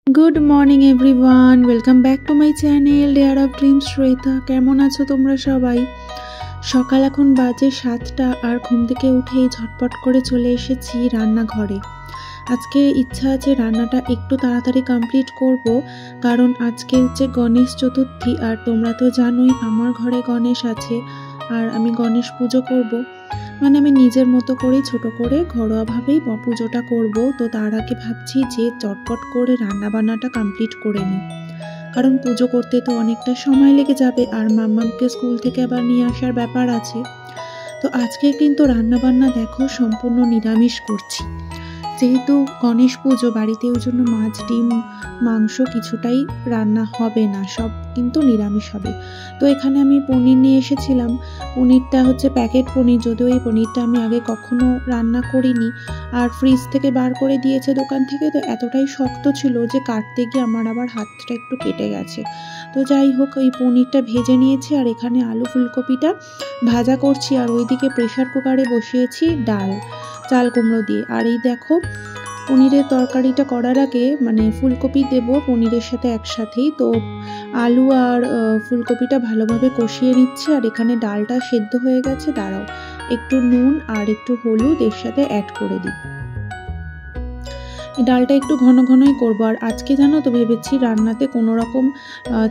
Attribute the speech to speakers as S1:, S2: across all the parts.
S1: Good morning everyone, welcome back to my channel dare of dreams Shreta. কেমন আছো তোমরা সবাই? সকাল এখন বাজে 7টা আর ঘুম থেকে উঠেই ঝটপট করে চলে এসেছি রান্নাঘরে। আজকে ইচ্ছা আছে রান্নাটা একটু তাড়াতাড়ি কমপ্লিট করব, কারণ আজকে হচ্ছে গণেশ চতুর্থী। আর তোমরা তো জানোই আমার ঘরে গণেশ আছে আর আমি গণেশ পুজো করব। মানে আমি নিজের মতো করেই ছোট করে ঘরোয়াভাবেই পুজোটা করব। তো তার আগে ভাবছি যে চটপট করে রান্নাবান্নাটা কমপ্লিট করে নিই, কারণ পুজো করতে তো অনেকটা সময় লেগে যাবে আর মাম্মামকে স্কুল থেকে আবার নিয়ে আসার ব্যাপার আছে। তো আজকে কিন্তু রান্নাবান্না দেখো সম্পূর্ণ নিরামিষ করছি, যেহেতু গণেশ পুজো বাড়িতে, ওই জন্য মাছ ডিম মাংস কিছুটাই রান্না হবে না, সব কিন্তু নিরামিষ হবে। তো এখানে আমি পনির নিয়ে এসেছিলাম। পনিরটা হচ্ছে প্যাকেট পনির, যদিও এই পনিরটা আমি আগে কখনো রান্না করিনি, আর ফ্রিজ থেকে বার করে দিয়েছে দোকান থেকে। তো এতটাই শক্ত ছিল যে কাটতে গিয়ে আমার আবার হাতটা একটু কেটে গেছে। তো যাই হোক, এই পনিরটা ভেজে নিয়েছি আর এখানে আলু ফুলকপিটা ভাজা করছি, আর ওইদিকে প্রেশার কুকারে বসিয়েছি ডাল চাল কুমড়ো দিয়ে। আর এই দেখো, পনিরের তরকারিটা করার আগে মানে ফুলকপি দেব পনিরের সাথে একসাথেই, তো আলু আর ফুলকপিটা ভালোভাবে কষিয়ে নিচ্ছি। আর এখানে ডালটা সেদ্ধ হয়ে গেছে, দাঁড়াও একটু নুন আর একটু হলুদ এর সাথে অ্যাড করে দিই। এই ডালটা একটু ঘন ঘনই করবো। আর আজকে জানো তো, ভেবেছি রান্নাতে কোনো রকম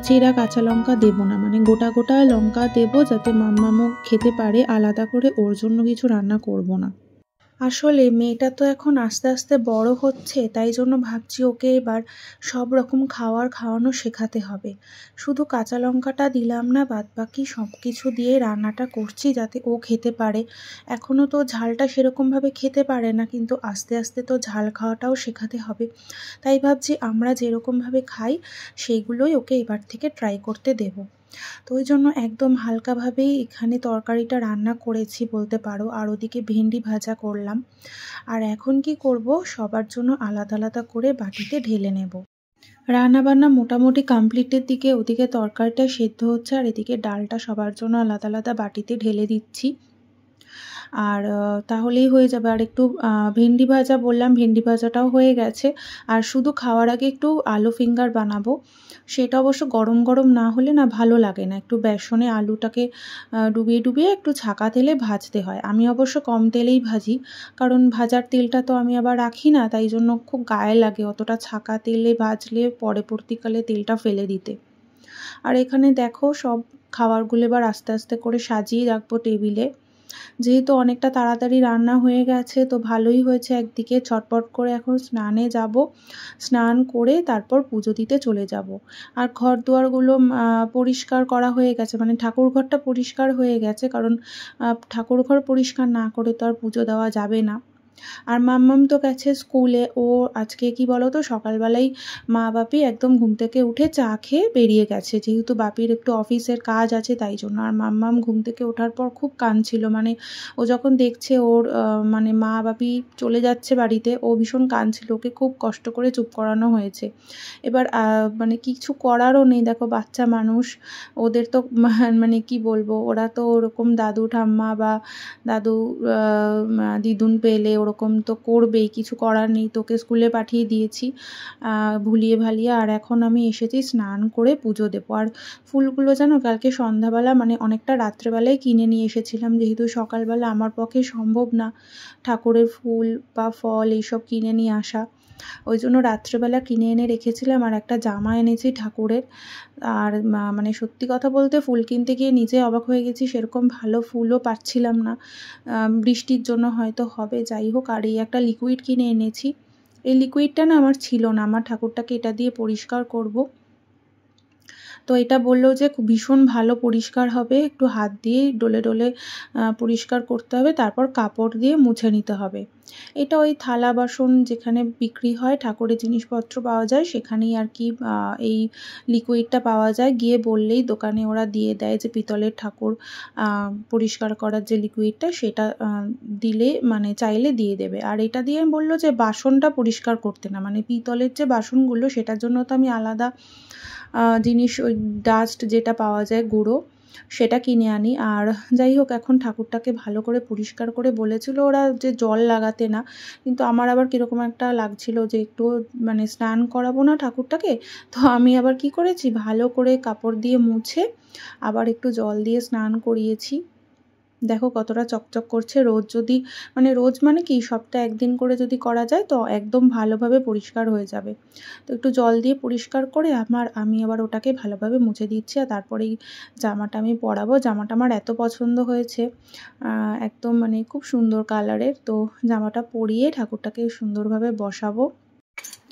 S1: চেরা কাঁচা লঙ্কা দেবো না, মানে গোটা গোটা লঙ্কা দেবো, যাতে মাম্মামও খেতে পারে। আলাদা করে ওর জন্য কিছু রান্না করব না। আসলে মেয়েটা তো এখন আস্তে আস্তে বড় হচ্ছে, তাই জন্য ভাবছি ওকে এবার সব রকম খাওয়ানো শেখাতে হবে। শুধু কাঁচা লঙ্কাটা দিলাম না, বাদবাকি সব কিছু দিয়ে রান্নাটা করছি যাতে ও খেতে পারে। এখনও তো ঝালটা সেরকমভাবে খেতে পারে না, কিন্তু আস্তে আস্তে তো ঝাল খাওয়াটাও শেখাতে হবে। তাই ভাবছি আমরা যেরকমভাবে খাই সেইগুলোই ওকে এবার থেকে ট্রাই করতে দেবো। তো ওই জন্য একদম হালকাভাবেই এখানে তরকারিটা রান্না করেছি বলতে পারো, আর ওদিকে ভেন্ডি ভাজা করলাম। আর এখন কি করব, সবার জন্য আলাদা আলাদা করে বাটিতে ঢেলে নেব। রান্নাবান্না মোটামুটি কমপ্লিটের দিকে, ওদিকে তরকারিটা সেদ্ধ হচ্ছে আর এদিকে ডালটা সবার জন্য আলাদা আলাদা বাটিতে ঢেলে দিচ্ছি। আর তাহলেই হয়ে যাবে। আর একটু ভেন্ডি ভাজা বললাম, ভেন্ডি ভাজাটাও হয়ে গেছে। আর শুধু খাওয়ার আগে একটু আলু ফিঙ্গার বানাবো, সেটা অবশ্য গরম গরম না হলে না ভালো লাগে না। একটু বেসনে আলুটাকে ডুবিয়ে ডুবিয়ে একটু ছাকা তেলে ভাজতে হয়। আমি অবশ্য কম তেলেই ভাজি, কারণ ভাজার তেলটা তো আমি আবার রাখি না, তাই জন্য খুব গায়ে লাগে অতটা ছাকা তেলে ভাজলে পরবর্তীকালে তেলটা ফেলে দিতে। আর এখানে দেখো সব খাবারগুলো এবার আস্তে আস্তে করে সাজিয়ে রাখবো টেবিলে। যেহেতু অনেকটা তাড়াতাড়ি রান্না হয়ে গেছে, তো ভালোই হয়েছে। একদিকে ছটপট করে এখন স্নানে যাব, স্নান করে তারপর পুজো দিতে চলে যাব। আর ঘর দুয়ারগুলো পরিষ্কার করা হয়ে গেছে, মানে ঠাকুর ঘরটা পরিষ্কার হয়ে গেছে, কারণ ঠাকুর ঘর পরিষ্কার না করে তো আর পুজো দেওয়া যাবে না। আর মাম্মাম তো গেছে স্কুলে। ও আজকে কি বলো তো, সকালবেলাই মা বাপি একদম ঘুম থেকে উঠে চা খেয়ে বেরিয়ে গেছে, যেহেতু বাপির একটু অফিসের কাজ আছে তাই জন্য। আর মাম্মাম ঘুম থেকে ওঠার পর খুব কাঁদছিল, মানে ও যখন দেখছে ওর মানে মা বাপি চলে যাচ্ছে বাড়িতে, ও ভীষণ কাঁদছিল। ওকে খুব কষ্ট করে চুপ করানো হয়েছে। এবার মানে কিছু করারও নেই, দেখো বাচ্চা মানুষ, ওদের তো মানে কি বলবো, ওরা তো ওরকম দাদু ঠাম্মা বা দাদু দিদুন পেলে ওরকম তো করবেই, কিছু করার নেই। তোকে স্কুলে পাঠিয়ে দিয়েছি ভুলিয়ে ভালিয়ে। আর এখন আমি এসেছি স্নান করে পুজো দেবো। আর ফুলগুলো জানো, কালকে সন্ধ্যাবেলা মানে অনেকটা রাত্রেবেলায় কিনে নিয়ে এসেছিলাম, যেহেতু সকালবেলা আমার পক্ষে সম্ভব না ঠাকুরের ফুল বা ফল এইসব কিনে নিয়ে আসা। ওই জন্য রাত্রেবেলা কিনে এনে রেখেছিলাম। আর একটা জামা এনেছি ঠাকুরের। আর মানে সত্যি কথা বলতে ফুল কিনতে গিয়ে নিজে অবাক হয়ে গেছি, সেরকম ভালো ফুলও পাচ্ছিলাম না, বৃষ্টির জন্য হয়তো হবে। যাই হোক, আর এই একটা লিকুইড কিনে এনেছি। এই লিকুইডটা না আমার ছিল না, আমার ঠাকুরটাকে এটা দিয়ে পরিষ্কার করব। তো এটা বললো যে ভীষণ ভালো পরিষ্কার হবে, একটু হাত দিয়ে ডলে ডলে পরিষ্কার করতে হবে, তারপর কাপড় দিয়ে মুছে নিতে হবে। এটা ওই থালা বাসন যেখানে বিক্রি হয়, ঠাকুরের জিনিসপত্র পাওয়া যায়, সেখানেই আর কি এই লিকুইডটা পাওয়া যায়। গিয়ে বললেই দোকানে ওরা দিয়ে দেয় যে পিতলের ঠাকুর পরিষ্কার করার যে লিকুইডটা, সেটা দিলে মানে চাইলে দিয়ে দেবে। আর এটা দিয়ে বললো যে বাসনটা পরিষ্কার করতে না, মানে পিতলের যে বাসনগুলো সেটার জন্য তো আমি আলাদা জিনিস, ওই ডাস্ট যেটা পাওয়া যায় গুঁড়ো, সেটা কিনে আনি। আর যাই হোক, এখন ঠাকুরটাকে ভালো করে পরিষ্কার করে বলেছিল ওরা যে জল লাগাতে না, কিন্তু আমার আবার কীরকম একটা লাগছিল যে একটু মানে স্নান করাবো না ঠাকুরটাকে, তো আমি আবার কি করেছি, ভালো করে কাপড় দিয়ে মুছে আবার একটু জল দিয়ে স্নান করিয়েছি। দেখো কতটা চকচক করছে। রোজ যদি মানে রোজ মানে কি সপ্তাহে একদিন করে যদি করা যায় তো একদম ভালোভাবে পরিষ্কার হয়ে যাবে। তো একটু জল দিয়ে পরিষ্কার করে আমি আবার ওটাকে ভালোভাবে মুছে দিচ্ছি। আর তারপরেই জামাটা আমি পরাবো। জামাটা আমার এত পছন্দ হয়েছে, একদম মানে খুব সুন্দর কালারের। তো জামাটা পরিয়ে ঠাকুরটাকে সুন্দরভাবে বসাবো।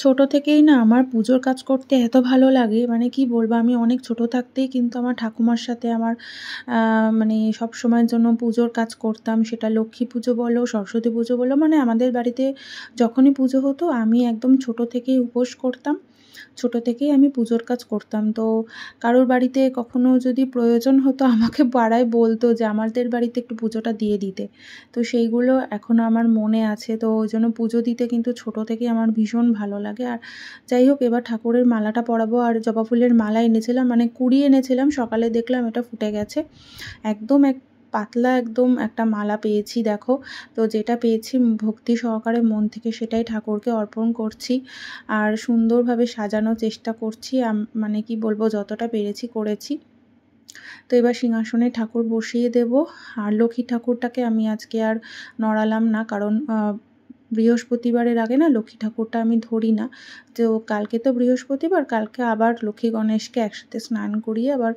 S1: ছোট থেকেই না আমার পুজোর কাজ করতে এত ভালো লাগে, মানে কি বলবো, আমি অনেক ছোট থাকতেই কিন্তু আমার ঠাকুমার সাথে আমার মানে সব সময়ের জন্য পুজোর কাজ করতাম। সেটা লক্ষ্মী পুজো বলো, সরস্বতী পুজো বলো, মানে আমাদের বাড়িতে যখনই পুজো হতো আমি একদম ছোট থেকেই উপোস করতাম। ছোট থেকেই আমি পুজোর কাজ করতাম। তো কারোর বাড়িতে কখনো যদি প্রয়োজন হতো আমাকে পাড়ায় বলতো যে আমাদের বাড়িতে একটু পুজোটা দিয়ে দিতে। তো সেইগুলো এখনও আমার মনে আছে। তো ওই জন্য পুজো দিতে কিন্তু ছোট থেকেই আমার ভীষণ ভালো লাগে। আর যাই হোক, এবার ঠাকুরের মালাটা পরাবো। আর জবা ফুলের মালা এনেছিলাম, মানে কুড়ি এনেছিলাম, সকালে দেখলাম এটা ফুটে গেছে। একদম পাতলা একদম একটা মালা পেয়েছি দেখো। তো যেটা পেয়েছি ভক্তি সহকারে মন থেকে সেটাই ঠাকুরকে অর্পণ করছি। আর সুন্দরভাবে সাজানোর চেষ্টা করছি, মানে কি বলবো, যতটা পেরেছি করেছি। তো এবার সিংহাসনে ঠাকুর বসিয়ে দেব। আর লক্ষ্মী ঠাকুরটাকে আমি আজকে আর নড়ালাম না, কারণ বৃহস্পতিবারের আগে না লক্ষ্মী ঠাকুরটা আমি ধরি না। তো কালকে তো বৃহস্পতিবার, কালকে আবার লক্ষ্মী গণেশকে একসাথে স্নান করিয়ে আবার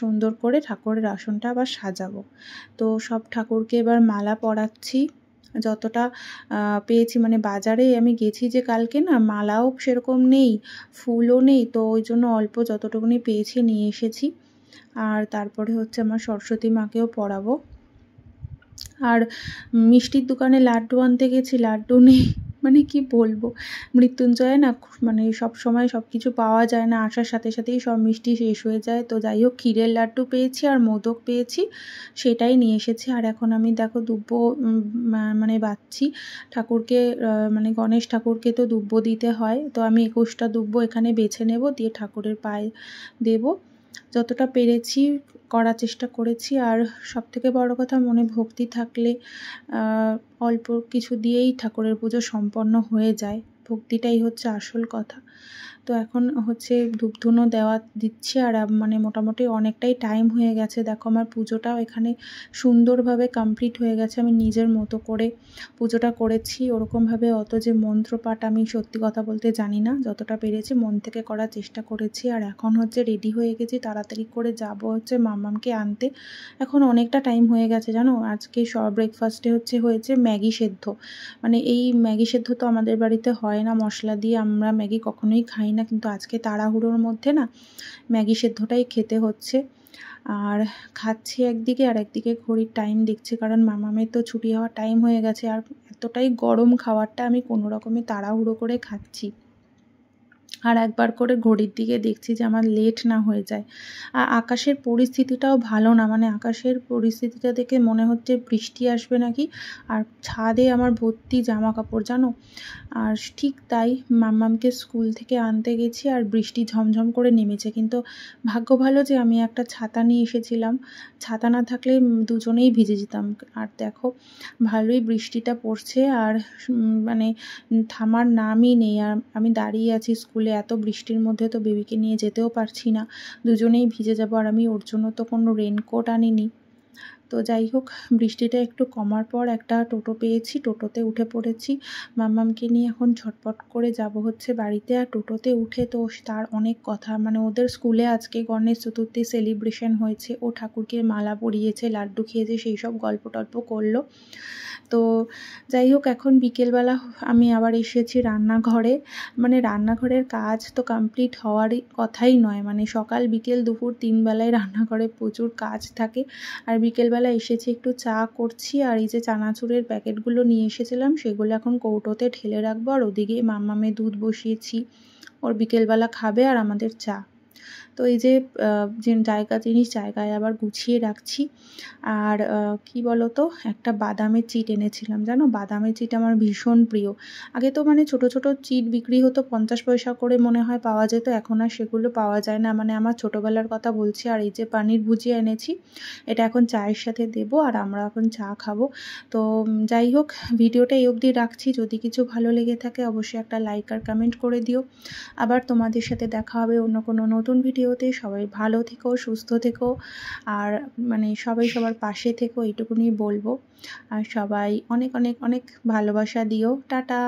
S1: সুন্দর করে ঠাকুরের আসনটা আবার সাজাবো। তো সব ঠাকুরকে এবার মালা পরাচ্ছি যতটা পেয়েছি। মানে বাজারে আমি গেছি যে কালকে, না মালাও সেরকম নেই, ফুলও নেই, তো ওই জন্য অল্প যতটুকুনি পেয়েছি নিয়ে এসেছি। আর তারপরে হচ্ছে আমার সরস্বতী মাকেও পরাবো। আর মিষ্টির দোকানে লাড্ডু আনতে গেছি, লাড্ডু নেই। মানে কি বলবো, মৃত্যুঞ্জয়ে না মানে সব সময় সব কিছু পাওয়া যায় না, আসার সাথে সাথেই সব মিষ্টি শেষ হয়ে যায়। তো যাই হোক, ক্ষীরের লাড্ডু পেয়েছি আর মোদক পেয়েছি, সেটাই নিয়ে এসেছি। আর এখন আমি দেখো দুব্ব মানে বাচ্ছি ঠাকুরকে, মানে গণেশ ঠাকুরকে তো দুব্ব দিতে হয়। তো আমি 21টা দুব্ব এখানে বেছে নেব, দিয়ে ঠাকুরের পায়ে দেব। যতটা পেরেছি করার চেষ্টা করেছি। আর সবথেকে বড় কথা, মনে ভক্তি থাকলে অল্প কিছু দিয়েই ঠাকুরের পুজো সম্পন্ন হয়ে যায়। ভক্তিটাই হচ্ছে আসল কথা। তো এখন হচ্ছে ধূপধুনো দিচ্ছি। আর মানে মোটামুটি অনেকটাই টাইম হয়ে গেছে। দেখো আমার পুজোটাও এখানে সুন্দরভাবে কমপ্লিট হয়ে গেছে। আমি নিজের মতো করে পুজোটা করেছি। ওরকমভাবে অত যে মন্ত্রপাঠ আমি সত্যি কথা বলতে জানি না, যতটা পেরেছি মন থেকে করার চেষ্টা করেছি। আর এখন হচ্ছে রেডি হয়ে গেছি, তাড়াতাড়ি করে যাব হচ্ছে মাম্মামকে আনতে। এখন অনেকটা টাইম হয়ে গেছে জানো। আজকে ব্রেকফাস্টে হয়েছে ম্যাগি সেদ্ধ। মানে এই ম্যাগি সেদ্ধ তো আমাদের বাড়িতে হয় না, মশলা দিয়ে আমরা ম্যাগি কখনোই খাই না, কিন্তু আজকে তাড়াহুড়োর মধ্যে না ম্যাগি সেদ্ধটাই খেতে হচ্ছে। আর খাচ্ছি একদিকে, আর একদিকে ঘড়ির টাইম দেখছি, কারণ মামামের তো ছুটি হওয়ার টাইম হয়ে গেছে। আর এতটাই গরম খাবারটা আমি কোনো রকমে তাড়াহুড়ো করে খাচ্ছি। আর একবার করে ঘড়ির দিকে দেখছি যে আমার লেট না হয়ে যায়। আর আকাশের পরিস্থিতিটাও ভালো না, মানে আকাশের পরিস্থিতিটা দেখে মনে হচ্ছে বৃষ্টি আসবে নাকি। আর ছাদে আমার ভর্তি জামা কাপড় জানো। আর ঠিক তাই, মাম্মামকে স্কুল থেকে আনতে গেছি আর বৃষ্টি ঝমঝম করে নেমেছে। কিন্তু ভাগ্য ভালো যে আমি একটা ছাতা নিয়ে এসেছিলাম, ছাতা না থাকলে দুজনেই ভিজে যেতাম। আর দেখো ভালোই বৃষ্টিটা পড়ছে, আর মানে থামার নামই নেই। আর আমি দাঁড়িয়ে আছি স্কুলে, এত বৃষ্টির মধ্যে তো বেবিকে নিয়ে যেতেও পারছি না, দুজনেই ভিজে যাবো। আর আমি ওর জন্য তো কোনো রেনকোট আনিনি। তো যাই হোক, বৃষ্টিটা একটু কমার পর একটা টোটো পেয়েছি, টোটোতে উঠে পড়েছি। মাম্মামকে নিয়ে এখন ঝটপট করে যাব হচ্ছে বাড়িতে। আর টোটোতে উঠে তো তার অনেক কথা, মানে ওদের স্কুলে আজকে গণেশ চতুর্থী সেলিব্রেশন হয়েছে, ও ঠাকুরকে মালা পরিয়েছে, লাড্ডু খেয়েছে, সেই সব গল্প টল্প করলো। তো যাই হোক, এখন বিকেলবেলা আমি আবার এসেছি রান্নাঘরে। মানে রান্নাঘরের কাজ তো কমপ্লিট হওয়ারই কথাই নয়, মানে সকাল বিকেল দুপুর 3 বেলায় রান্নাঘরে প্রচুর কাজ থাকে। আর বিকেলবেলা এসেছি, একটু চা করছি। আর এই যে চানাচুরের প্যাকেটগুলো নিয়ে এসেছিলাম সেগুলো এখন কৌটোতে ঢেলে রাখবো। আর ওদিকে মাম্মামের দুধ বসিয়েছি, ওর বিকেলবেলা খাবে আর আমাদের চা। তো এই যে জিনিস জায়গায় আবার গুছিয়ে রাখছি। আর কি বলো তো, একটা বাদামের চিট এনেছিলাম, জানো বাদামের চিট আমার ভীষণ প্রিয়। আগে তো মানে ছোট ছোট চিট বিক্রি হতো, 50 পয়সা করে মনে হয় পাওয়া যেত, এখন আর সেগুলো পাওয়া যায় না, মানে আমার ছোটোবেলার কথা বলছি। আর এই যে পানির ভুজিয়া এনেছি, এটা এখন চায়ের সাথে দেবো আর আমরা এখন চা খাবো। তো যাই হোক, ভিডিওটা এই অবধি রাখছি। যদি কিছু ভালো লেগে থাকে অবশ্যই একটা লাইক আর কমেন্ট করে দিও। আবার তোমাদের সাথে দেখা হবে অন্য কোনো নতুন ভিডিওতে। সবাই ভালো থেকো, সুস্থ থেকো, আর মানে সবাই সবার পাশে থেকো, এইটুকুনি বলবো। আর সবাই অনেক অনেক অনেক ভালোবাসা দিও। টাটা।